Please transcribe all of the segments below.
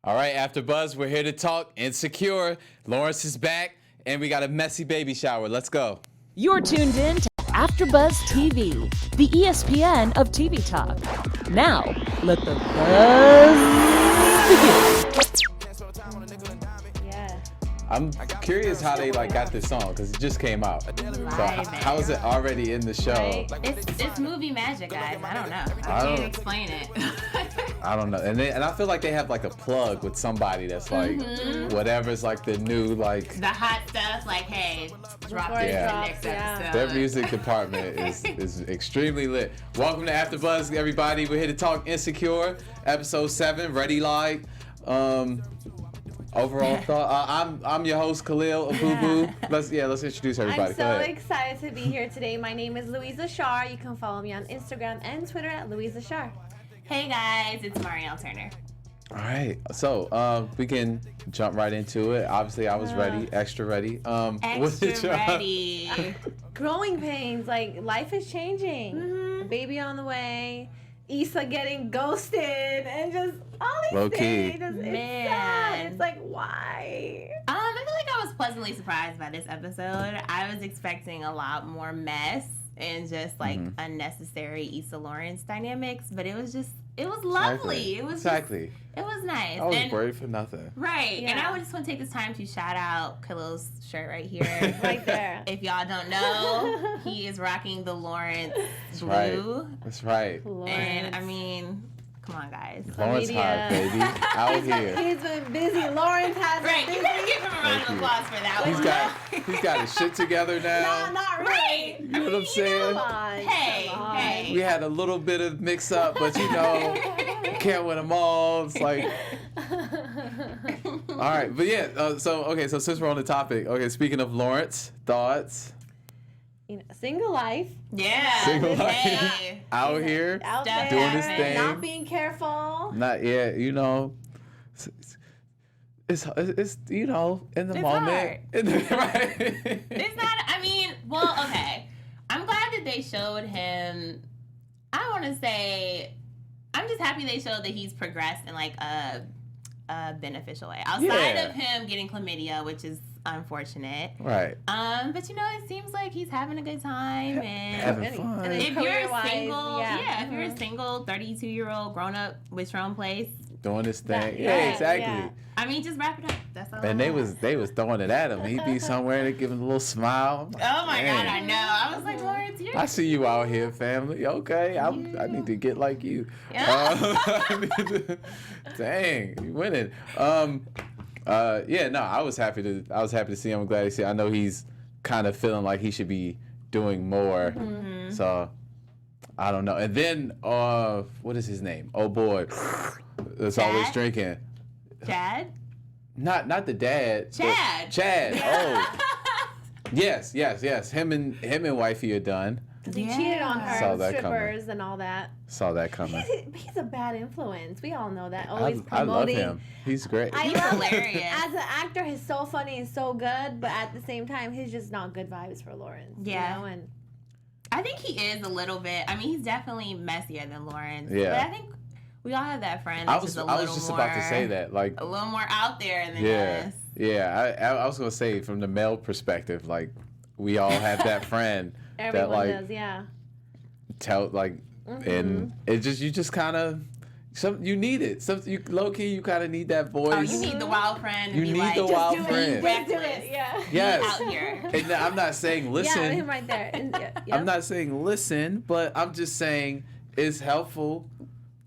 All right, AfterBuzz, we're here to talk Insecure. Lawrence is back, and we got a messy baby shower. Let's go. You're tuned in to AfterBuzz TV, the ESPN of TV talk. Now, let the buzz begin. I'm curious how they got this song because it just came out. So how is it already in the show? Right. It's movie magic, guys. I don't know. I can't explain it. I don't know. And I feel like they have a plug with somebody that's whatever's the new the hot stuff. Hey, drop it next episode. Their music department is extremely lit. Welcome to AfterBuzz, everybody. We're here to talk Insecure, episode 7, Ready Like. Overall thought. I'm your host, Khaliel Abooboo. Let's introduce everybody. I'm so excited to be here today. My name is Louiza Shar. You can follow me on Instagram and Twitter at Louiza Shar. Hey guys, it's Mariel Turner. All right, so we can jump right into it. Obviously, I was ready, extra ready. Extra ready. Growing pains. Life is changing. A baby on the way. Issa getting ghosted and just all these Lowkey. things. It's sad. It's why? I feel like I was pleasantly surprised by this episode. I was expecting a lot more mess and just unnecessary Issa Lawrence dynamics, but it was lovely. It was it was nice. I was worried for nothing. Right. Yeah. And I just want to take this time to shout out Khaliel's shirt right here. Right there. If y'all don't know, he is rocking the Lawrence blue. That's right. Lawrence. And I mean, come on, guys. Lawrence high, baby. Out here. He's been busy. Lawrence has Right. been You busy. gotta give him a round of applause for that one. He's got his shit together now. Not really. Right. You know what I'm saying? Come on. Hey. We had a little bit of mix up, but can't win them all. It's all right. But yeah, so since we're on the topic, speaking of Lawrence, thoughts? Single life. Yeah. Single life. Hey. Out here, Out Step there. doing his thing. Not being careful. Not yet, it's in the It's moment. Right. It's not, okay. I'm glad that they showed him, I'm just happy they showed that he's progressed in a beneficial way. Outside of him getting chlamydia, which is unfortunate. Right. But it seems like he's having a good time and Having fun. And if you're a single, if if you're a single 32-year-old grown up with your own place, Doing his thing. Yeah, Exactly. yeah. Just wrap it up. That's all. And they was throwing it at him. He'd be somewhere and they give him a little smile. Oh my Dang. God, I know. I was like, Lawrence, you're I see you out here, family. Okay, I need to get like you. Dang, you winning. I was happy to see him. I'm glad to see. I know he's kind of feeling like he should be doing more. Mm-hmm. So I don't know. And then what is his name? Oh boy, that's always drinking. Chad. Not the dad. Chad. Chad. Oh. Yes. Him and wifey are done. He cheated on her, Saw that strippers and all that. Saw that coming. He's a bad influence. We all know that. I Always love promoting. him. He's great. I He's love hilarious. As an actor, he's so funny and so good, but at the same time, he's just not good vibes for Lawrence. Yeah. And I think he is a little bit. He's definitely messier than Lawrence. Yeah. But I think we all have that friend I that's was just a little just more, about to say that. a little more out there than us. Yeah. I was gonna say from the male perspective, we all have that friend everyone that does, yeah. And it just you just kind of you need it. Low-key, you kind of need that voice. Oh, you need the wild friend. You to be need the wild do it, friend. just do it, yeah. Yes. Out here. And I'm not saying listen. Yeah, him right there. I'm not saying listen, but I'm just saying it's helpful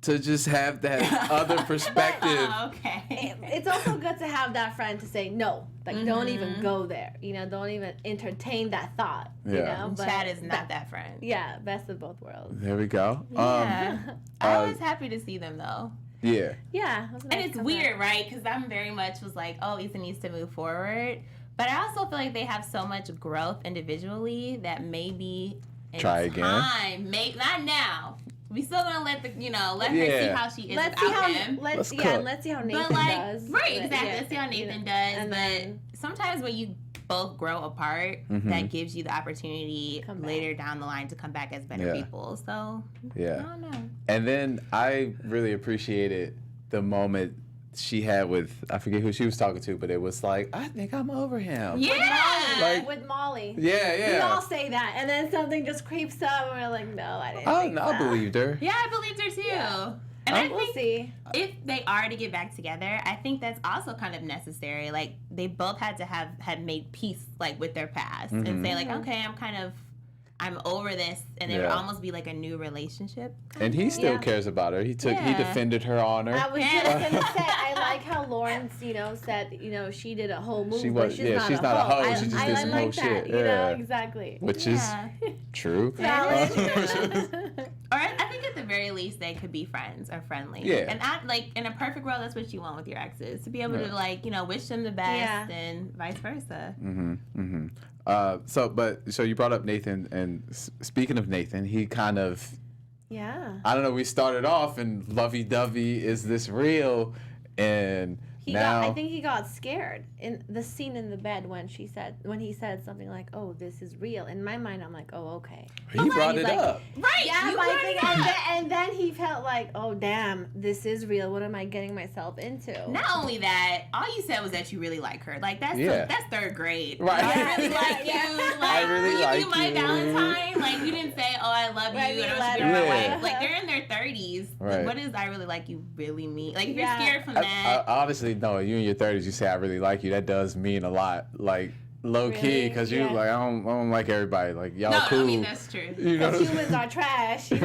to just have that other perspective. Okay. It's also good to have that friend to say no. Don't even go there. Don't even entertain that thought. Yeah. But Chad is not that friend. Yeah, best of both worlds. There we go. Yeah. I was happy to see them though. Yeah. Yeah. It was a nice And it's comeback. weird, right? Because I'm very much was like, oh, Issa needs to move forward. But I also feel like they have so much growth individually that maybe in Try again. time, not now. We still gonna let her see how she is without him. Let's see how Nathan does. Right, exactly. Let's see how Nathan does. And but then, sometimes when you both grow apart, that gives you the opportunity later down the line to come back as better people. So I don't know. And then I really appreciated the moment she had with, I forget who she was talking to, but it was like, I think I'm over him. Yeah. With Molly. Yeah. We all say that, and then something just creeps up, and we're like, no, I didn't think I believed her. Yeah, I believed her too. Yeah. And I We'll think see. if they are to get back together, I think that's also kind of necessary. Like, they both had made peace, like, with their past and say, like, okay, I'm over this, and it would almost be like a new relationship. And he still cares about her. He defended her honor. I was just gonna say, I like how Lawrence, said, she did a whole move, but she's not a hoe. She just did some whole shit. Exactly. Which is true. Or I think at the very least they could be friends or friendly. Yeah. And like in a perfect world, that's what you want with your exes, to be able to like wish them the best and vice versa. So you brought up Nathan, and speaking of Nathan, he kind of, I don't know, we started off and lovey-dovey, is this real? And I think he got scared in the scene in the bed when he said something like, "Oh, this is real." In my mind, I'm like, "Oh, okay." He brought it up. Right. Yeah, but I think, and then he felt like, "Oh, damn, this is real. What am I getting myself into?" Not only that, all you said was that you really like her. Like that's third grade. Right. I really like you. Like, I really like you. My Valentine. Like you didn't say, "Oh, I love you," and I should be my wife. Like they're in their 30s. Right. Like, what does "I really like you" really mean? Like if you're scared from that. I honestly, no. You in your 30s, you say I really like you. That does mean a lot. Like low key, because you like I don't like everybody. Like y'all cool. No, I mean that's true. Because humans are trash. No,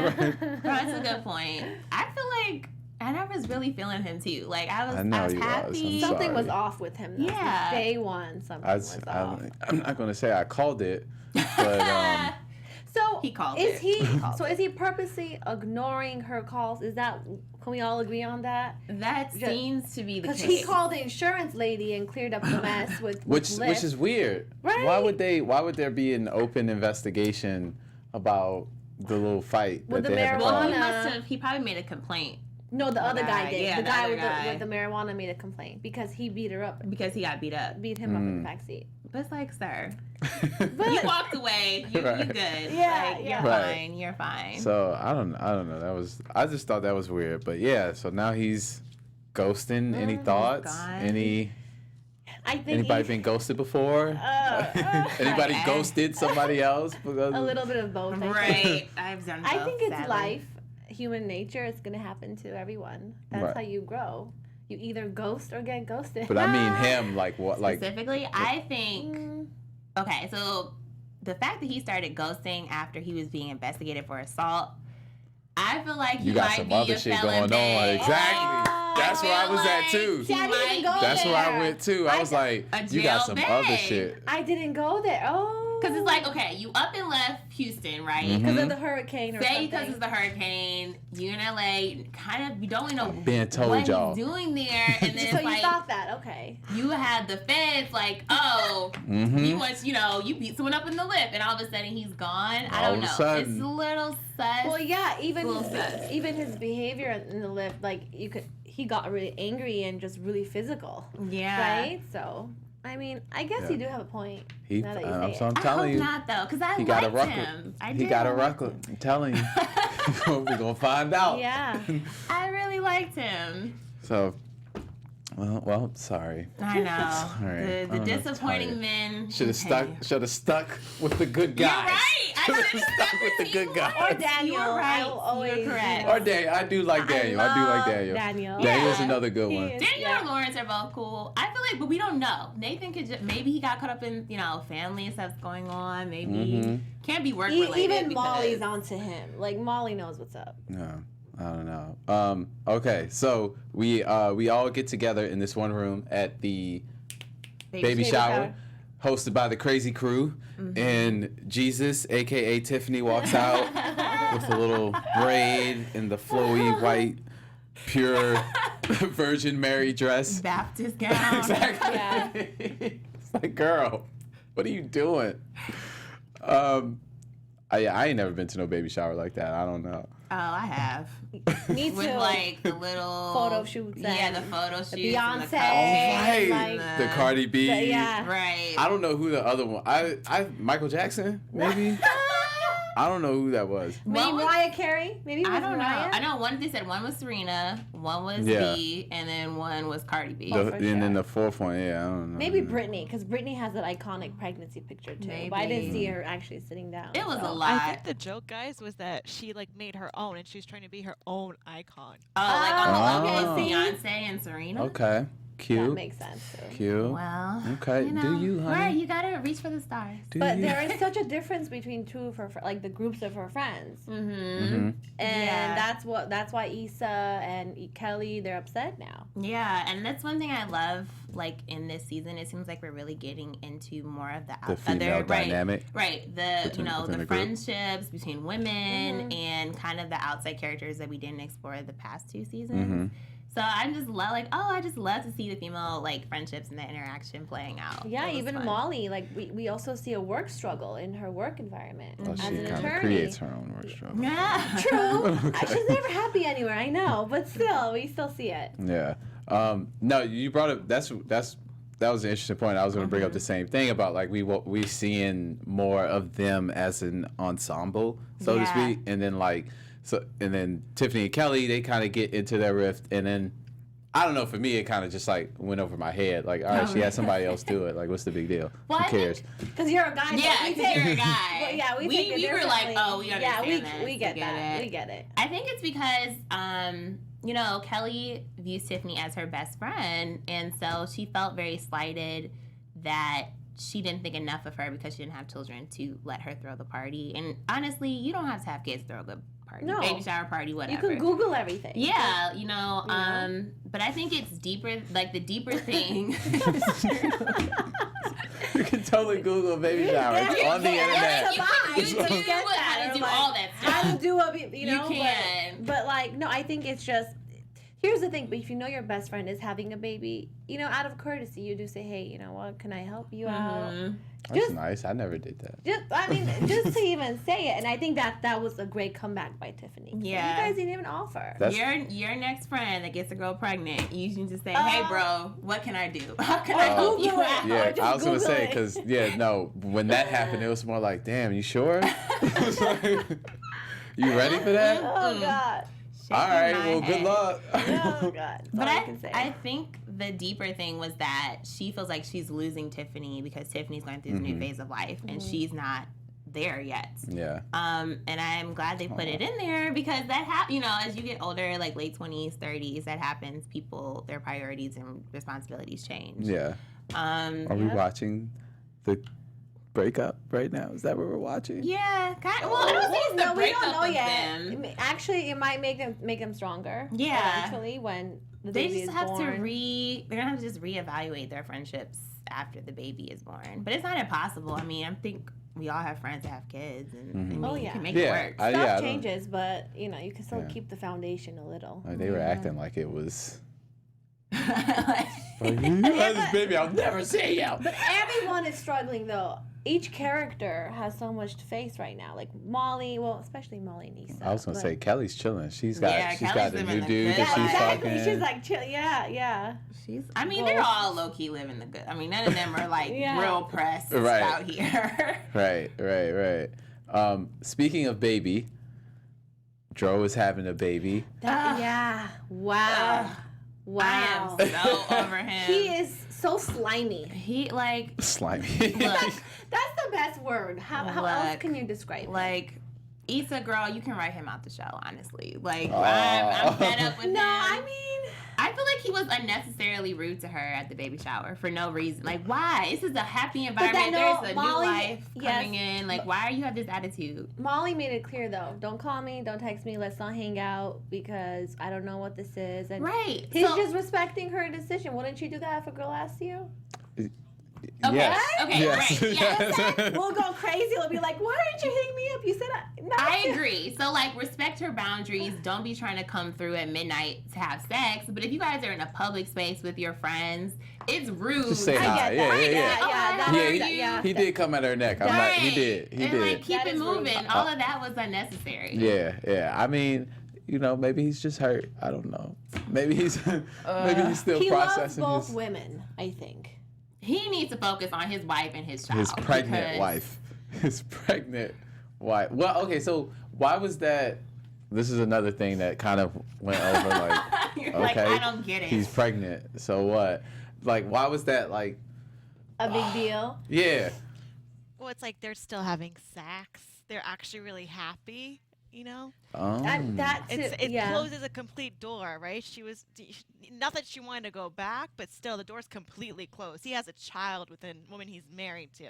that's a good point. I feel like I was really feeling him too. Like I was happy. Something was off with him. Though. Yeah. Day one, something was off. I'm not gonna say I called it, but so he called is it. Is he purposely ignoring her calls? Can we all agree on that? That seems to be the case. Because he called the insurance lady and cleared up the mess with which is weird. Right? Why would there be an open investigation about the little fight with that the they had? marijuana? He probably made a complaint. No, the other guy did. Yeah, the guy with the the marijuana made a complaint because he beat her up. Because he got beat up. Beat him up in the backseat. But it's like, sir, But you walked away. You're good. Yeah, you're fine. You're fine. So I don't know. I just thought that was weird. But yeah, so now he's ghosting. Any thoughts? Gone. Anybody been ghosted before? Anybody ghosted somebody else? A little bit of both. Right. I've done both. I think it's sadly. life. Human nature. It's gonna happen to everyone. That's how you grow. You either ghost or get ghosted. But I mean him, like what? Like specifically, I think. Okay, so the fact that he started ghosting after he was being investigated for assault, I feel like he you got might some be other a shit felon going on. bed. Exactly. That's where I was at too. That's where I went too. I was like, you got some other shit. I didn't go there. Oh. Because it's like, okay, you up and left Houston, right? Because of the hurricane or something. Say because it's the hurricane, you in LA, you don't even know Been told what y'all. he's doing there. And then So it's you like, thought that, okay. you had the feds like, oh, you was, you beat someone up in the lip, and all of a sudden he's gone. I don't know. It's a little sus. Well, yeah, even his behavior in the lip, like he got really angry and just really physical. Yeah. Right? So, I mean, I guess you do have a point. I'm telling you. I hope not, though, because I got liked him. He got a record. I'm telling you. We're going to find out. Yeah. I really liked him. So, well, sorry. I know. Sorry. The disappointing men. Should have stuck with the good guys. You're right. I should have stuck with the good guys. Or Daniel. You were right. You're correct. Or Daniel. I do like Daniel. I do like Daniel. Daniel's another good one. Daniel and Lawrence are both cool. I feel like, but we don't know. Nathan could maybe he got caught up in family and stuff's going on. Maybe can't be work related. Even Molly's onto him. Like Molly knows what's up. No. I don't know. Okay, so we all get together in this one room at the baby shower, hosted by the Crazy Crew, and Jesus, aka Tiffany, walks out with a little braid in the flowy white, pure Virgin Mary dress, Baptist gown. Exactly. Yeah. It's like, girl, what are you doing? I ain't never been to no baby shower like that. I don't know. Oh, I have. Me too. With like the little photo shoots. Yeah, the photo shoots. Beyonce. Right. The Cardi B. Yeah. Right. I don't know who the other one. I Michael Jackson, maybe. I don't know who that was. Maybe Mariah Carey? Maybe it was I don't Mariah? know. I know one. They said one was Serena, one was B, and then one was Cardi B. And then the fourth one, I don't know. Maybe Britney, because Britney has that iconic pregnancy picture too. Maybe. But I didn't see her actually sitting down. It was a lot. I think the joke, guys, was that she made her own, and she was trying to be her own icon. Oh, like on the level Oh. with Beyonce and Serena. Okay. Cute. That makes sense too. Cute. Well, Okay. Do you, honey? Right, you gotta reach for the stars. But there is such a difference between two of her, the groups of her friends, Mm-hmm. and that's why Issa and Kelly, they're upset now. Yeah, and that's one thing I love. Like in this season, it seems like we're really getting into more of the female dynamic. Right. within The the group. friendships between women and kind of the outside characters that we didn't explore the past two seasons. Mm-hmm. So I just love to see the female friendships and the interaction playing out. Yeah, It was even fun. Molly, we also see a work struggle in her work environment Oh, as she an kind of attorney. creates her own work struggle. Yeah. True. Okay. She's never happy anywhere, I know, but still, we still see it. Yeah. No, you brought up that was an interesting point. I was going to bring up the same thing about we seeing more of them as an ensemble, so to Yeah. speak, and then Tiffany and Kelly, they kind of get into their rift, and then I don't know, for me it kind of just went over my head. All right, she had somebody else do it. What's the big deal? Well, Who I think- cares? Because you're a guy. Yeah, we 'cause take- you're a guy. Well, yeah, we take it we were like, differently. oh, we understand Yeah, this. we get that. it. We get it. I think it's because, Kelly views Tiffany as her best friend, and so she felt very slighted that she didn't think enough of her because she didn't have children to let her throw the party. And honestly, you don't have to have kids throw a good party, No. baby shower party, You whatever. can Google everything. Yeah, but I think it's deeper, the deeper thing. You can totally Google baby shower. It's Yeah, on the yeah, internet. yeah. You can Get Google how that, to do or, all that How to stuff. do a, You can. But no, I think it's just. Here's the thing, but if you know your best friend is having a baby, out of courtesy, you do say, hey, you know what, can I help you out? That's Just- nice. I never did that. Just to even say it, and I think that was a great comeback by Tiffany. Yeah. You guys didn't even offer. Your next friend that gets a girl pregnant, you need to say, "Hey, bro, what can I do? How can I help you Google it. out?" Yeah, just I was gonna Google say it. when that happened, it was more like, damn, you sure? You ready for that? Oh God. All right, my well, good head. luck. Oh God. That's But all I can say. I think the deeper thing was that she feels like she's losing Tiffany because Tiffany's going through this new phase of life and she's not there yet. Yeah. And I'm glad they put it in there because that as you get older, like late 20s, 30s, that happens. People, their priorities and responsibilities change. Yeah. Are we watching the breakup right now? Is that what we're watching? Yeah. Well, I don't think it's the we breakup don't know of yet. them. Actually, it might make them stronger. Yeah. Eventually, when the They baby just is have born. they're gonna have to just reevaluate their friendships after the baby is born. But it's not impossible. I mean, I think we all have friends that have kids, and you can make it work. Stuff changes, but you can still keep the foundation a little. They were acting like it was. Like, you had this baby, I'll never see you. But everyone is struggling though. Each character has so much to face right now. Like Molly, especially Molly and Issa. I was gonna say Kelly's chilling. She's got Kelly's a living new the dude good that she's life. Exactly. fucking. She's like chill. Yeah. They're all low-key living the good. I mean, none of them are like real pressed Right. out here. Right. Speaking of baby, Dro is having a baby. Yeah. Wow. Wow. I am so over him. He is so slimy. He Slimy. look, That's the best word. How else Look, can you describe it? Issa, girl, you can write him out the show, honestly. I'm Oh. fed up with him. No, I mean, I feel like he was unnecessarily rude to her at the baby shower for no reason. Why? This is a happy environment. There's a Molly, new life yes. coming in. Why are you have this attitude? Molly made it clear though. Don't call me. Don't text me. Let's not hang out because I don't know what this is. And Right. he's So- just respecting her decision. Wouldn't you do that if a girl asked you? Okay. Yes. Okay. Yes. Right. Yes. We'll go crazy. We'll be like, why aren't you hitting me up? You said no. I agree. So respect her boundaries. Don't be trying to come through at midnight to have sex. But if you guys are in a public space with your friends, it's rude. Just say I hi. get that. Yeah. He did come at her neck. I'm like, he did. He and did. keep That it is rude. moving. All of that was unnecessary. Yeah. I mean, maybe he's just hurt. I don't know. Maybe he's still He loves processing both his women, I think. He needs to focus on his wife and his child. his pregnant because- wife. His pregnant Why? Well, okay, so why was that? This is another thing that kind of went over, like, You're okay, like, I don't get it. he's pregnant, so what? Like, why was that, like... A big deal? Yeah. Well, it's like they're still having sex. They're actually really happy, you know? Oh. It closes a complete door, right? She was, not that she wanted to go back, but still the door's completely closed. He has a child with a woman he's married to.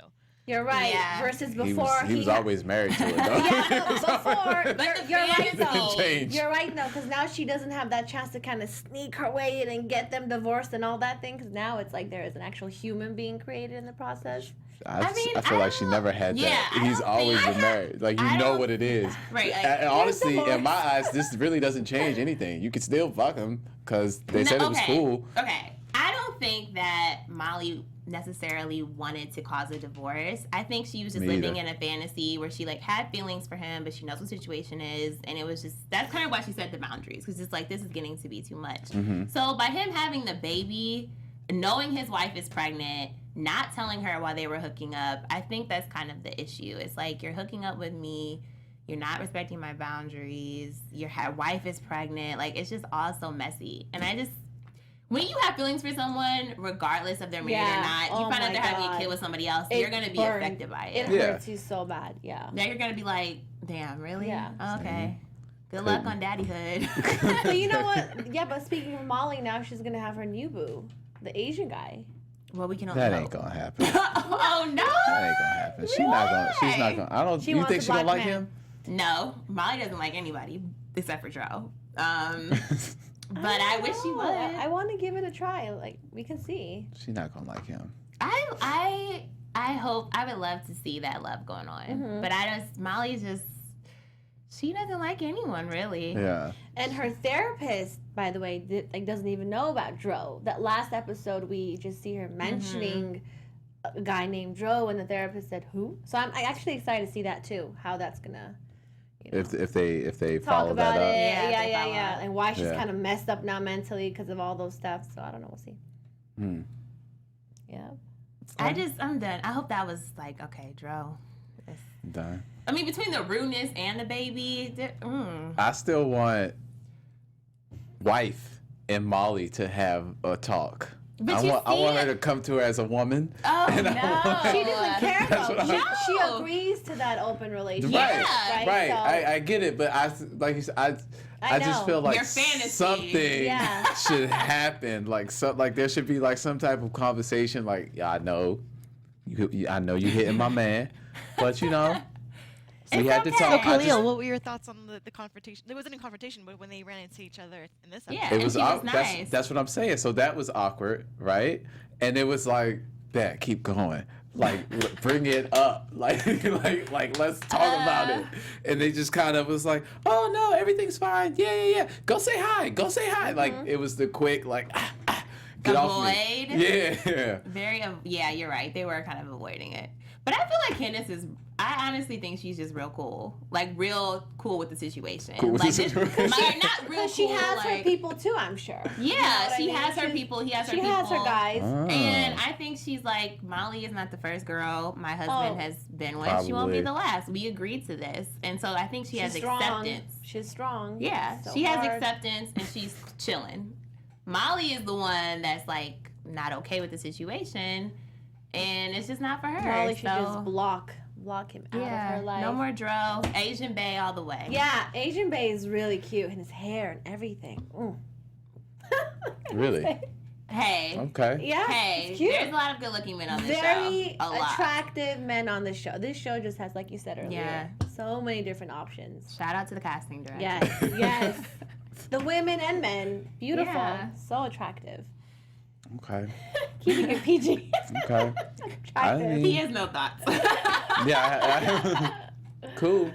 You're right. Yeah. Versus before he was always married to it, though. Yeah, before. You're right, though. Change. You're right, though, because now she doesn't have that chance to kind of sneak her way in and get them divorced and all that thing. Because now it's like there is an actual human being created in the process. I feel like she never had that. He's always been married. Like, you know what it is. Right. Like, and honestly, in my eyes, this really doesn't change anything. You could still fuck him because they said it was cool. Okay. I don't think that Molly necessarily wanted to cause a divorce. I think she was just living in a fantasy where she like had feelings for him, but she knows what the situation is, and it was just, that's kind of why she set the boundaries, because it's like, this is getting to be too much. So by him having the baby, knowing his wife is pregnant, not telling her while they were hooking up, I think that's kind of the issue. It's like, you're hooking up with me, you're not respecting my boundaries, your wife is pregnant, like, it's just all so messy. And I just, when you have feelings for someone, regardless if they're married or not, you find out they're having a kid with somebody else, you're going to be affected by it. It hurts you so bad, Now you're going to be like, damn, really? Yeah. Okay. Good luck on daddyhood. But you know what? Yeah, but speaking of Molly, now she's going to have her new boo, the Asian guy. Well, we can only That hope. ain't going to happen. Oh, no. That ain't going to happen. She's not going to. I don't. You think she going to like him? No. Molly doesn't like anybody except for Dro. But I wish she would. I want to give it a try. Like, we can see. She's not going to like him. I hope, I would love to see that love going on. But Molly's just, she doesn't like anyone, really. Yeah. And her therapist, by the way, doesn't even know about Dro. That last episode, we just see her mentioning a guy named Dro, and the therapist said, who? So I'm actually excited to see that, too, how that's going to... If they talk follow about that up. it, yeah, and why she's kind of messed up now mentally because of all those stuff. So I don't know, we'll see. Yeah. I'm done. I hope that was like, okay, Dro. Done. I mean, between the rudeness and the baby, I still want wife and Molly to have a talk. But I want her to come to her as a woman. Oh, no. She doesn't care, though. No. She agrees to that open relationship. Right. So, I get it, but I just feel like your fantasy. something should happen. Like there should be like some type of conversation. Like, yeah, I know you hitting my man, but you know. We had to talk. Khaliel, what were your thoughts on the confrontation? There wasn't a confrontation, but when they ran into each other in this episode. Yeah, it was nice. That's what I'm saying. So that was awkward, right? And it was like, that, keep going. Like, bring it up. Like let's talk about it. And they just kind of was like, oh, no, everything's fine. Yeah. Go say hi. Like, it was the quick, like, get off me. Yeah, you're right. They were kind of avoiding it. But I feel like Candace I honestly think she's just real cool. Like, real cool with the situation. Cool with like, the situation. Not real cool. She has like, her people, too, I'm sure. Yeah, she has her people. He has her people. She has her guys. And I think she's like, Molly is not the first girl my husband has been with. Probably. She won't be the last. We agreed to this. And so I think she has acceptance. She's strong. Yeah, she has acceptance, and she's chilling. Molly is the one that's, like, not okay with the situation. And it's just not for her. Molly should just block him out of her life. No more Dro. Asian Bae all the way. Yeah, Asian Bae is really cute, and his hair and everything. Really? Hey. Okay. Yeah. Hey. Cute. There's a lot of good looking men on this show. Very attractive men on this show. This show just has, like you said earlier, so many different options. Shout out to the casting director. Yes. The women and men, beautiful, so attractive. Okay. Keeping it PG. Okay. He has no thoughts. Cool.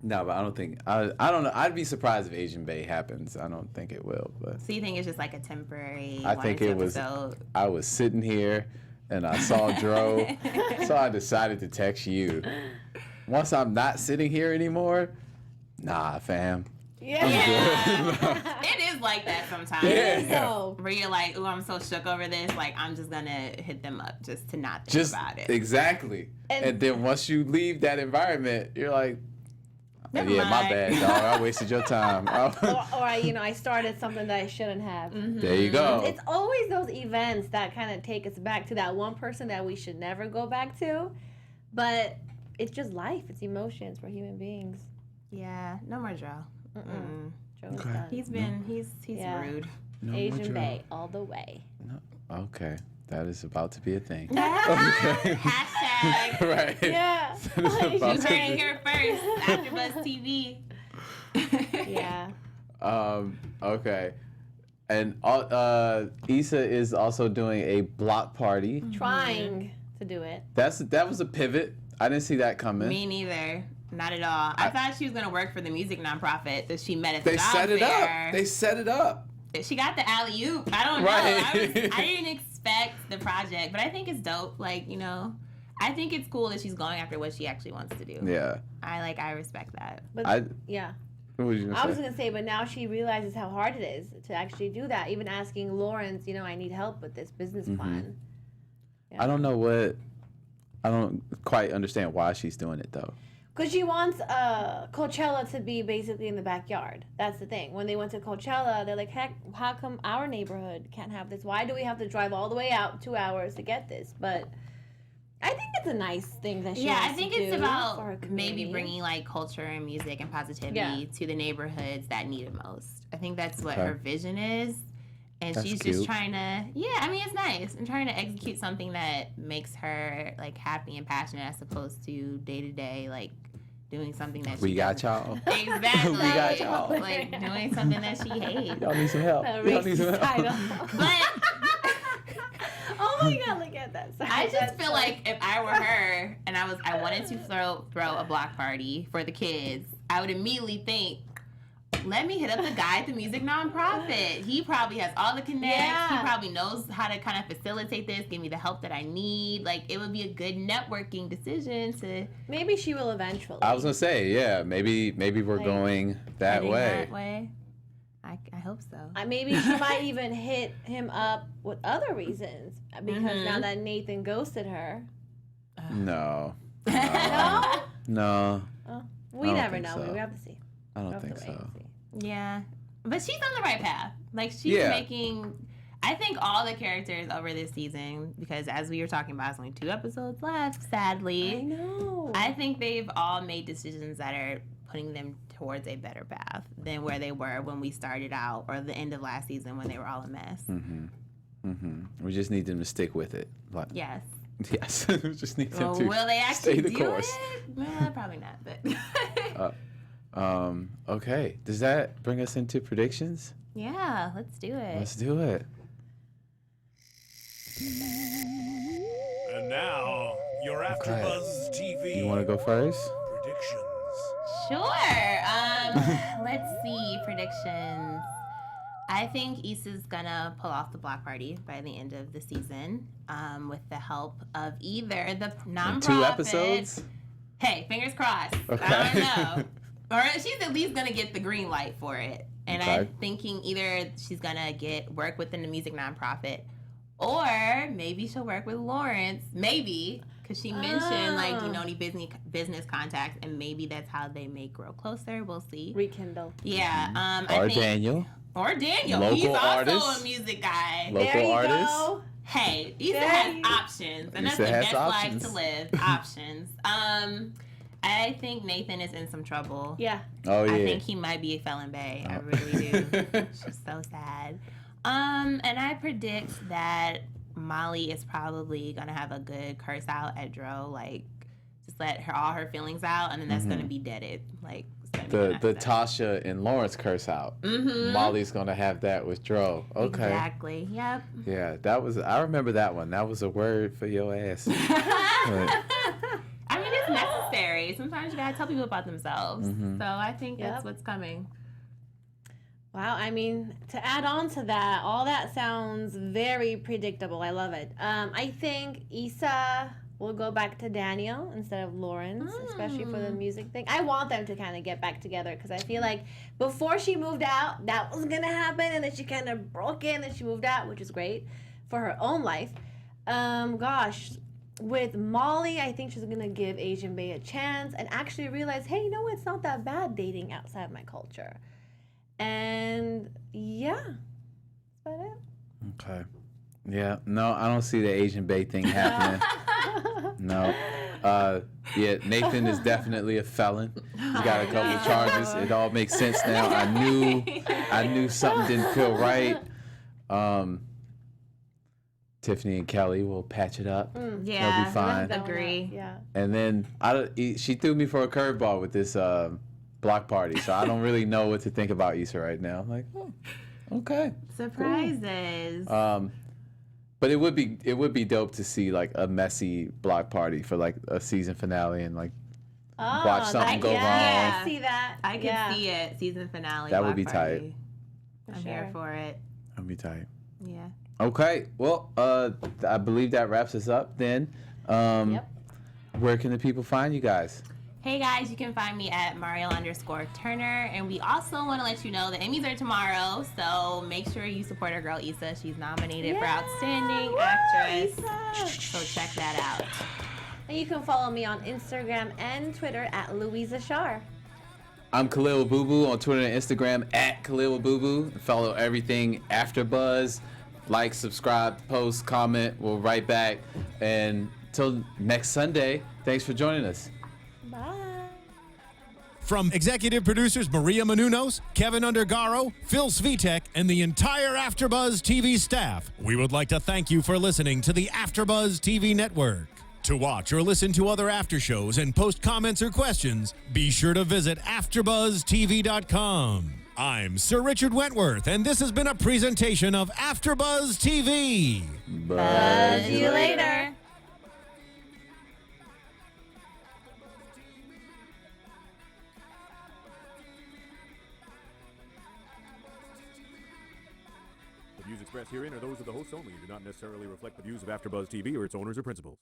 No, but I don't think I don't know. I'd be surprised if Asian Bae happens. I don't think it will. But so you think it's just like a temporary? I think it was. Episode? I was sitting here, and I saw Dro, so I decided to text you. Once I'm not sitting here anymore, nah, fam. Yeah. It is like that sometimes. Yeah. Where you're like, ooh, I'm so shook over this. Like, I'm just going to hit them up just to not think about it. Exactly. And then once you leave that environment, you're like, Never my mind. bad, dog. I wasted your time. or I started something that I shouldn't have. There you go. It's always those events that kind of take us back to that one person that we should never go back to. But it's just life. It's emotions. We're human beings. Yeah. No more Joe. Joe's Okay. done. He's rude. No more Asian drama. Bay all the way. No. Okay. That is about to be a thing. Hashtag. Right. Yeah. You heard it here first. AfterBuzz TV. Yeah. Okay. And Issa is also doing a block party. Trying to do it. That was a pivot. I didn't see that coming. Me neither. Not at all. I thought she was going to work for the music nonprofit that she met at the They job set it fair. up. They set it up. She got the alley-oop. I don't know. Right. I didn't expect the project, but I think it's dope. Like, I think it's cool that she's going after what she actually wants to do. Yeah. I respect that. But yeah. What was you gonna I say? was gonna say, but now she realizes how hard it is to actually do that. Even asking Lawrence, I need help with this business plan. Yeah. I don't quite understand why she's doing it though. Because she wants Coachella to be basically in the backyard. That's the thing. When they went to Coachella, they're like, heck, how come our neighborhood can't have this? Why do we have to drive all the way out 2 hours to get this? But I think it's a nice thing that she wants I think to it's do for about her maybe community. bringing like culture and music and positivity to the neighborhoods that need it most. I think that's what her vision is. And That's she's cute. just trying to, it's nice. And trying to execute something that makes her like happy and passionate as opposed to day to day, like doing something that We she got doesn't- y'all. Exactly. We got y'all. Like doing something that she hates. Y'all need some help. A Y'all need some racist title. help. But Oh my God, look at that. I just feel like if I were her and I wanted to throw a block party for the kids, I would immediately think, let me hit up the guy at the music nonprofit. He probably has all the connects. Yeah. He probably knows how to kind of facilitate this, give me the help that I need. Like, it would be a good networking decision to... Maybe she will eventually. I was gonna say, yeah, maybe we're going that heading way. That way. I hope so. Maybe she might even hit him up with other reasons. Because now that Nathan ghosted her. No. No? No. Oh, I we don't never think know. so. We have to see. I We'll don't have to think wait so. and see. Yeah. But she's on the right path. Like, she's Yeah. making... I think all the characters over this season, because as we were talking about, it's only 2 episodes left, sadly. I know. I think they've all made decisions that are putting them towards a better path than where they were when we started out or the end of last season when they were all a mess. We just need them to stick with it. Like, Yes. yes. We just need them Well, to will they actually stay the do course. it? Well, probably not, but... Okay. Does that bring us into predictions? yeah, let's do it. Let's do it. And now, your AfterBuzz TV. You want to go first? Predictions. Sure. Let's see. Predictions. I think Issa's gonna pull off the block party by the end of the season, with the help of either the nonprofit. In 2 episodes? Hey, fingers crossed. Okay. I don't know. Or she's at least gonna get the green light for it. And Okay. I'm thinking either she's gonna work within the music nonprofit, or maybe she'll work with Lawrence. Maybe. Because she mentioned, any business contacts, and maybe that's how they may grow closer. We'll see. Rekindle. Yeah. I Or think, Daniel. Or Daniel. Local He's also artist. a music guy. Local there you artist. go. Hey, Issa There has you- options, and that's Issa the has best options. life to live. Options. I think Nathan is in some trouble. Yeah. Oh, yeah. I think he might be a felon bae. I really do. She's so sad. And I predict that Molly is probably gonna have a good curse out at Dro, like just let all her feelings out, and then that's gonna be deaded. Like it's gonna be The after that. Tasha and Lawrence curse out. Mhm. Molly's gonna have that with Dro. Okay. Exactly. Yep. Yeah, I remember that one. That was a word for your ass. I mean, it's necessary. Sometimes you gotta tell people about themselves. So I think that's Yep. what's coming. Wow, I mean, to add on to that, all that sounds very predictable. I love it. I think Issa we'll go back to Daniel instead of Lawrence, especially for the music thing. I want them to kind of get back together because I feel like before she moved out, that was going to happen. And then she kind of broke in and she moved out, which is great for her own life. Gosh, with Molly, I think she's going to give Asian Bae a chance and actually realize, hey, it's not that bad dating outside my culture. And yeah, that's about it. Okay. Yeah, no, I don't see the Asian Bae thing happening. No. Yeah, Nathan is definitely a felon. He's got a couple of charges. It all makes sense now. I knew something didn't feel right. Tiffany and Kelly will patch it up. Yeah, they'll be fine. Agree. Yeah. And then she threw me for a curveball with this block party, so I don't really know what to think about Issa right now. I'm like, oh, okay. Surprises. Cool. But it would be dope to see like a messy block party for like a season finale and like watch something go wrong. I see that. I can see it. Season finale. That would be block tight. party. I'm here for it. That'd be tight. Yeah. Okay. Well, I believe that wraps us up then. Where can the people find you guys? Hey guys, you can find me at Mariel_Turner, and we also want to let you know the Emmys are tomorrow, so make sure you support our girl Issa. She's nominated for Outstanding Actress, so check that out. And you can follow me on Instagram and Twitter at Louiza Shar. I'm Khaliel Abooboo on Twitter and Instagram at Khaliel Abooboo. Follow everything AfterBuzz. Like, subscribe, post, comment. We'll write back. And till next Sunday, thanks for joining us. Bye. From executive producers Maria Menounos, Keven Undergaro, Phil Svitek, and the entire AfterBuzz TV staff, we would like to thank you for listening to the AfterBuzz TV network. To watch or listen to other after shows and post comments or questions, be sure to visit AfterBuzzTV.com. I'm Sir Richard Wentworth, and this has been a presentation of AfterBuzz TV. Buzz you later. The views expressed herein are those of the hosts only and do not necessarily reflect the views of AfterBuzz TV or its owners or principals.